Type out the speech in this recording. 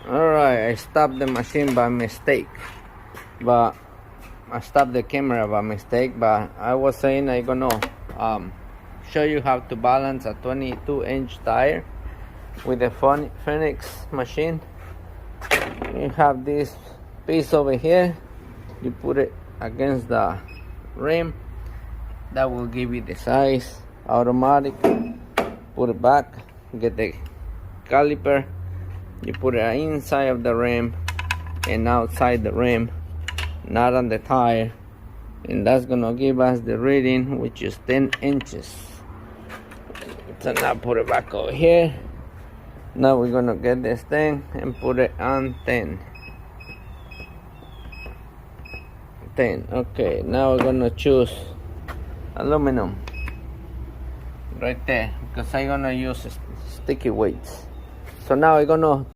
Alright, I stopped the machine by mistake, but I stopped the camera by mistake. But I was saying I'm gonna show you how to balance a 22-inch tire with the Phoenix machine. You have this piece over here, you put it against the rim, that will give you the size. Automatic, put it back, get the caliper, you put it inside of the rim and outside the rim, not on the tire, and that's gonna give us the reading, which is 10 inches. So now put it back over here. Now we're gonna get this thing and put it on 10. Okay, now we're gonna choose aluminum right there, because I'm gonna use sticky weights. So now we're gonna